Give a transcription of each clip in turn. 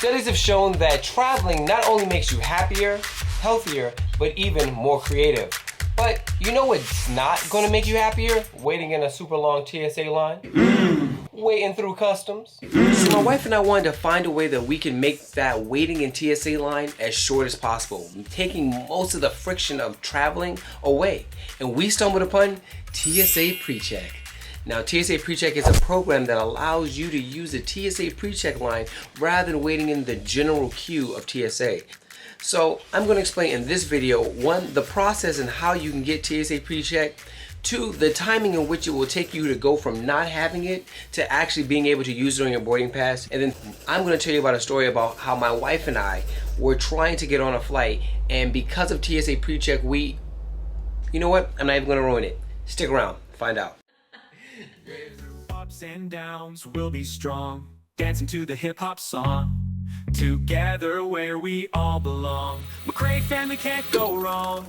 Studies have shown that traveling not only makes you happier, healthier, but even more creative. But you know what's not going to make you happier? Waiting in a super long TSA line? Waiting through customs? So my wife and I wanted to find a way that we can make that waiting in TSA line as short as possible, taking most of the friction of traveling away. And we stumbled upon TSA PreCheck. Now, TSA PreCheck is a program that allows you to use the TSA PreCheck line rather than waiting in the general queue of TSA. So I'm going to explain in this video, 1, the process and how you can get TSA PreCheck, 2, the timing in which it will take you to go from not having it to actually being able to use it on your boarding pass, and then I'm going to tell you about a story about how my wife and I were trying to get on a flight, and because of TSA PreCheck, you know what? I'm not even going to ruin it. Stick around, find out. Ups and downs, we'll be strong, dancing to the hip-hop song. Together where we all belong. McRae family can't go wrong.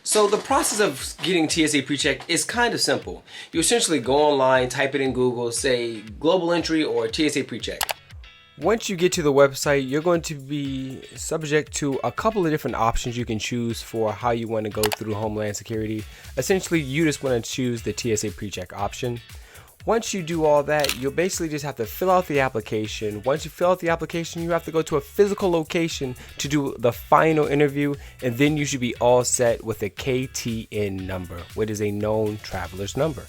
So the process of getting TSA PreCheck is kind of simple. You essentially go online, type it in Google, say global entry or TSA PreCheck. Once you get to the website, you're going to be subject to a couple of different options you can choose for how you want to go through Homeland Security. Essentially, you just want to choose the TSA PreCheck option. Once you do all that, you'll basically just have to fill out the application. Once you fill out the application, you have to go to a physical location to do the final interview, and then you should be all set with a KTN number, which is a known traveler's number.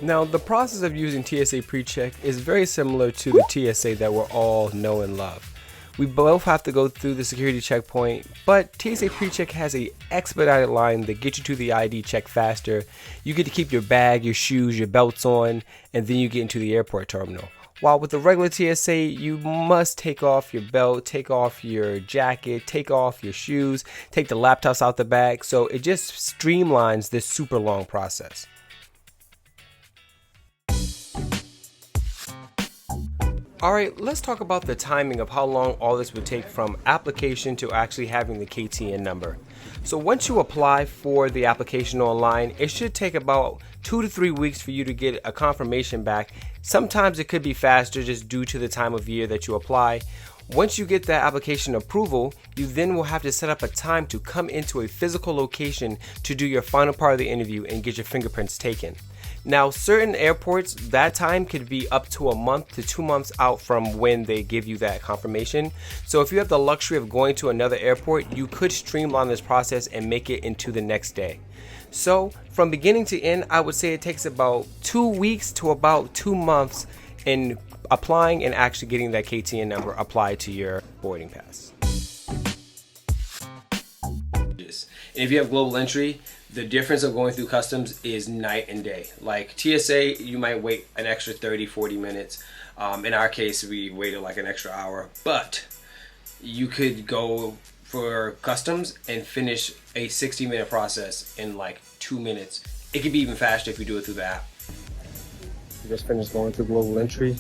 Now, the process of using TSA PreCheck is very similar to the TSA that we all know and love. We both have to go through the security checkpoint, but TSA PreCheck has an expedited line that gets you to the ID check faster. You get to keep your bag, your shoes, your belts on, and then you get into the airport terminal. While with the regular TSA, you must take off your belt, take off your jacket, take off your shoes, take the laptops out the bag, so it just streamlines this super long process. Alright, let's talk about the timing of how long all this would take from application to actually having the KTN number. So once you apply for the application online, it should take about 2 to 3 weeks for you to get a confirmation back. Sometimes it could be faster just due to the time of year that you apply. Once you get that application approval, you then will have to set up a time to come into a physical location to do your final part of the interview and get your fingerprints taken. Now, certain airports, that time could be up to a month to 2 months out from when they give you that confirmation. So if you have the luxury of going to another airport, you could streamline this process and make it into the next day. So from beginning to end, I would say it takes about 2 weeks to about 2 months in applying and actually getting that KTN number applied to your boarding pass. And if you have global entry, the difference of going through customs is night and day. Like TSA, you might wait an extra 30-40 minutes. In our case, we waited like an extra hour. But you could go for customs and finish a 60-minute process in like 2 minutes. It could be even faster if you do it through the app. You just finished going through global entry.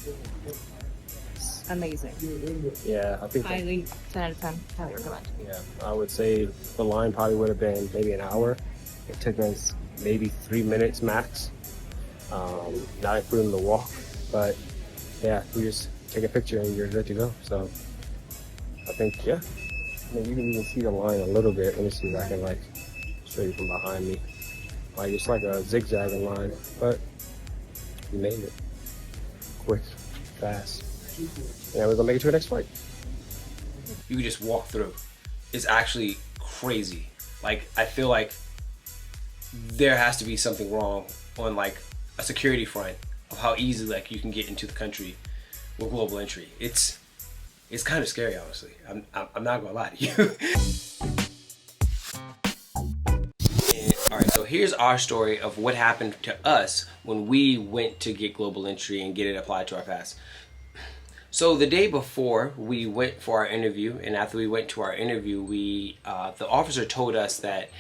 Amazing. Yeah, I think Highly 10 out of 10. Highly recommend. yeah, I would say the line probably would have been maybe an hour. It took us maybe 3 minutes max, not including the walk. But yeah, you just take a picture and you're good to go. So I think, yeah, I mean, you can even see the line a little bit. Let me see if I can like show you from behind me. Like it's like a zigzagging line, but we made it quick, fast. Yeah, we're gonna make it to the next flight. You can just walk through. It's actually crazy. Like, I feel like there has to be something wrong on like a security front of how easy like you can get into the country with global entry. It's kind of scary, honestly. I'm not gonna lie to you. Alright, so here's our story of what happened to us when we went to get global entry and get it applied to our pass. So the day before we went for our interview, and after we went to our interview, the officer told us that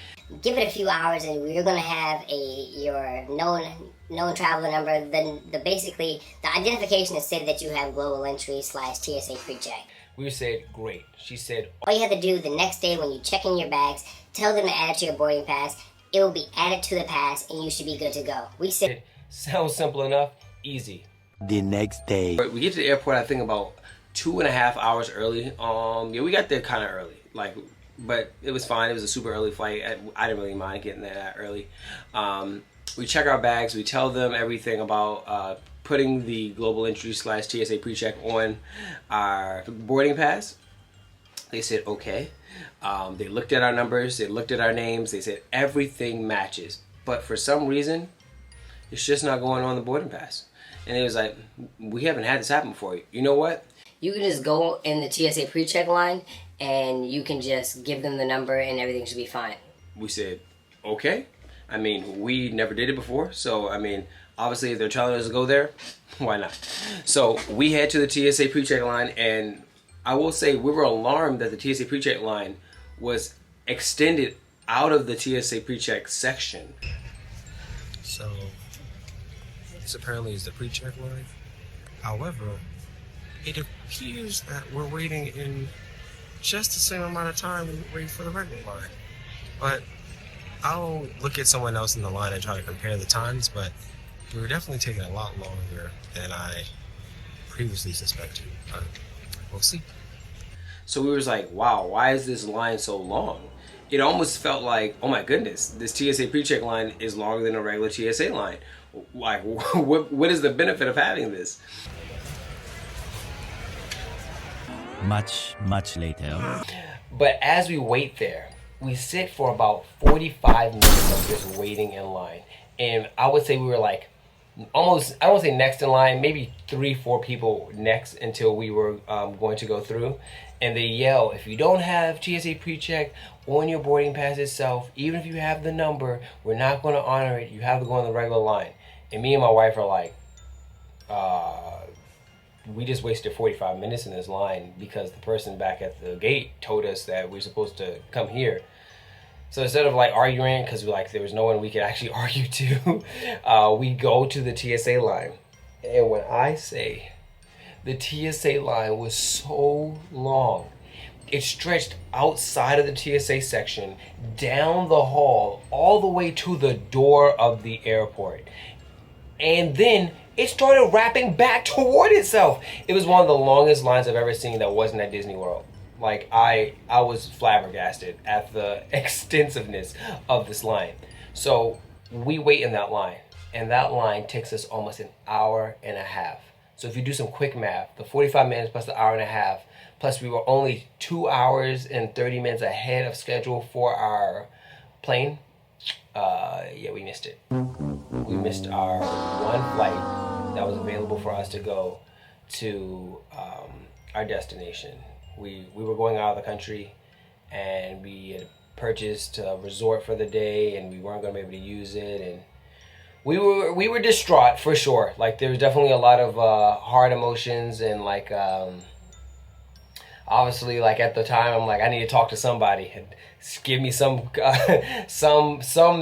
give it a few hours and we're gonna have your known traveler number. Then basically the identification is said that you have global entry / TSA PreCheck. we said great. She said All you have to do the next day when you check in your bags, tell them to add it to your boarding pass. It will be added to the pass and you should be good to go. We said sounds simple enough, easy. the next day. We get to the airport, I think about 2.5 hours early. Yeah, we got there kind of early, like, but it was fine. It was a super early flight. I didn't really mind getting there that early. We check our bags. We tell them everything about putting the global entry / TSA PreCheck on our boarding pass. They said okay. They looked at our numbers. They looked at our names. They said everything matches, but for some reason, it's just not going on the boarding pass. And it was like, we haven't had this happen before. You know what? You can just go in the TSA PreCheck line and you can just give them the number and everything should be fine. We said, okay. I mean, we never did it before. So, I mean, obviously if they're telling us to go there, why not? So we head to the TSA PreCheck line, and I will say we were alarmed that the TSA PreCheck line was extended out of the TSA PreCheck section. So this apparently is the pre-check line. However, it appears that we're waiting in just the same amount of time we wait for the regular line. But I'll look at someone else in the line and try to compare the times, but we were definitely taking a lot longer than I previously suspected. But we'll see. So we was like, wow, why is this line so long? It almost felt like, oh my goodness, this TSA PreCheck line is longer than a regular TSA line. Like, what is the benefit of having this? Much later. But as we wait there, we sit for about 45 minutes of just waiting in line. And I would say we were like almost, I don't say next in line, maybe 3-4 people next until we were going to go through. And they yell, if you don't have TSA PreCheck on your boarding pass itself, even if you have the number, we're not going to honor it. You have to go on the regular line. And me and my wife are like, we just wasted 45 minutes in this line because the person back at the gate told us that we're supposed to come here. So instead of like arguing, because there was no one we could actually argue to, we go to the TSA line. And when I say the TSA line was so long, it stretched outside of the TSA section, down the hall, all the way to the door of the airport. And then it started wrapping back toward itself. It was one of the longest lines I've ever seen that wasn't at Disney World. Like, I was flabbergasted at the extensiveness of this line. So we wait in that line, and that line takes us almost an hour and a half. So if you do some quick math, the 45 minutes plus the hour and a half, plus we were only 2 hours and 30 minutes ahead of schedule for our plane, yeah, we missed it. We missed our one flight that was available for us to go to our destination. We were going out of the country, and we had purchased a resort for the day, and we weren't going to be able to use it, and we were distraught for sure. Like, there was definitely a lot of hard emotions, and like obviously, like at the time, I'm like, I need to talk to somebody and give me some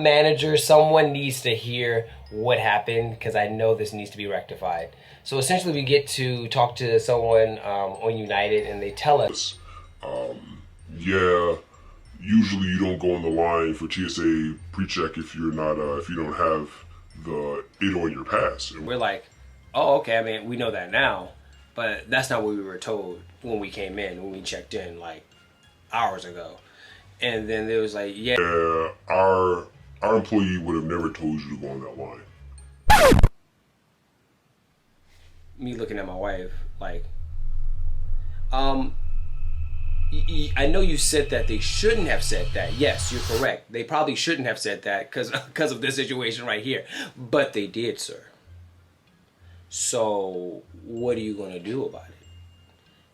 manager. Someone needs to hear what happened, because I know this needs to be rectified. So essentially, we get to talk to someone on United, and they tell us, yeah, usually you don't go on the line for TSA PreCheck if you're not if you don't have it on your pass. We're like, oh, okay. I mean, we know that now, but that's not what we were told when we came in, when we checked in like hours ago. And then there was like, yeah, our employee would have never told you to go on that line. Me looking at my wife like, I know you said that they shouldn't have said that. Yes, you're correct. They probably shouldn't have said that because of this situation right here. But they did, sir. So what are you going to do about it?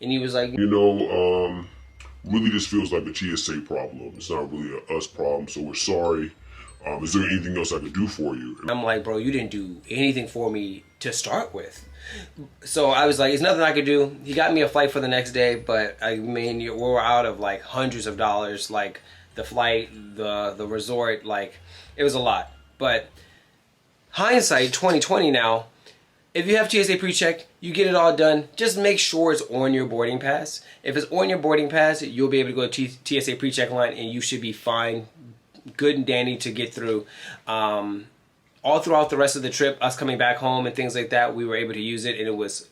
And he was like, really this feels like a TSA problem. It's not really a us problem, so we're sorry. Is there anything else I could do for you? And I'm like, bro, you didn't do anything for me to start with. So I was like, there's nothing I could do. He got me a flight for the next day, but I mean, we were out of like hundreds of dollars, like the flight, the resort, like it was a lot. But hindsight, 2020 now, if you have TSA PreCheck, you get it all done. Just make sure it's on your boarding pass. If it's on your boarding pass, you'll be able to go to TSA PreCheck line, and you should be fine, good and dandy to get through. all throughout the rest of the trip, us coming back home and things like that, we were able to use it, and it was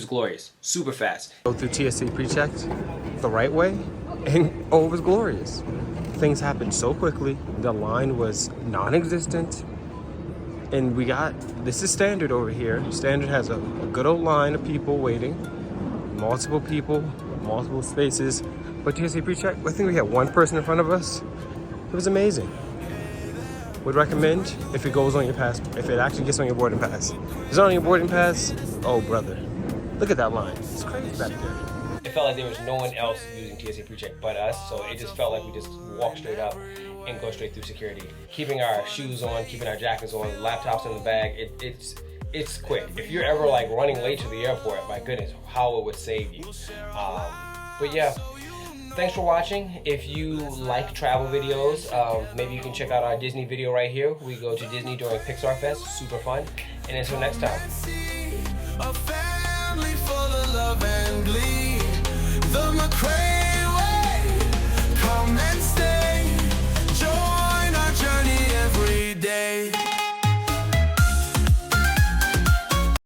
glorious, super fast. Go through TSA PreCheck the right way, and oh, it was glorious. Things happened so quickly. The line was non-existent, and this is standard over here. Standard has a good old line of people waiting, multiple people, multiple spaces. But TSA PreCheck, I think we had one person in front of us. It was amazing. Would recommend if it goes on your pass, if it actually gets on your boarding pass. If it's not on your boarding pass, oh brother, look at that line. It's crazy back there. It felt like there was no one else using TSA PreCheck but us, so it just felt like we just walk straight up and go straight through security. Keeping our shoes on, keeping our jackets on, laptops in the bag, it's quick. If you're ever like running late to the airport, my goodness, how it would save you. But yeah. Thanks for watching. If you like travel videos, maybe you can check out our Disney video right here. We go to Disney during Pixar Fest, super fun. And until next time. A family full of love and glee. The McCray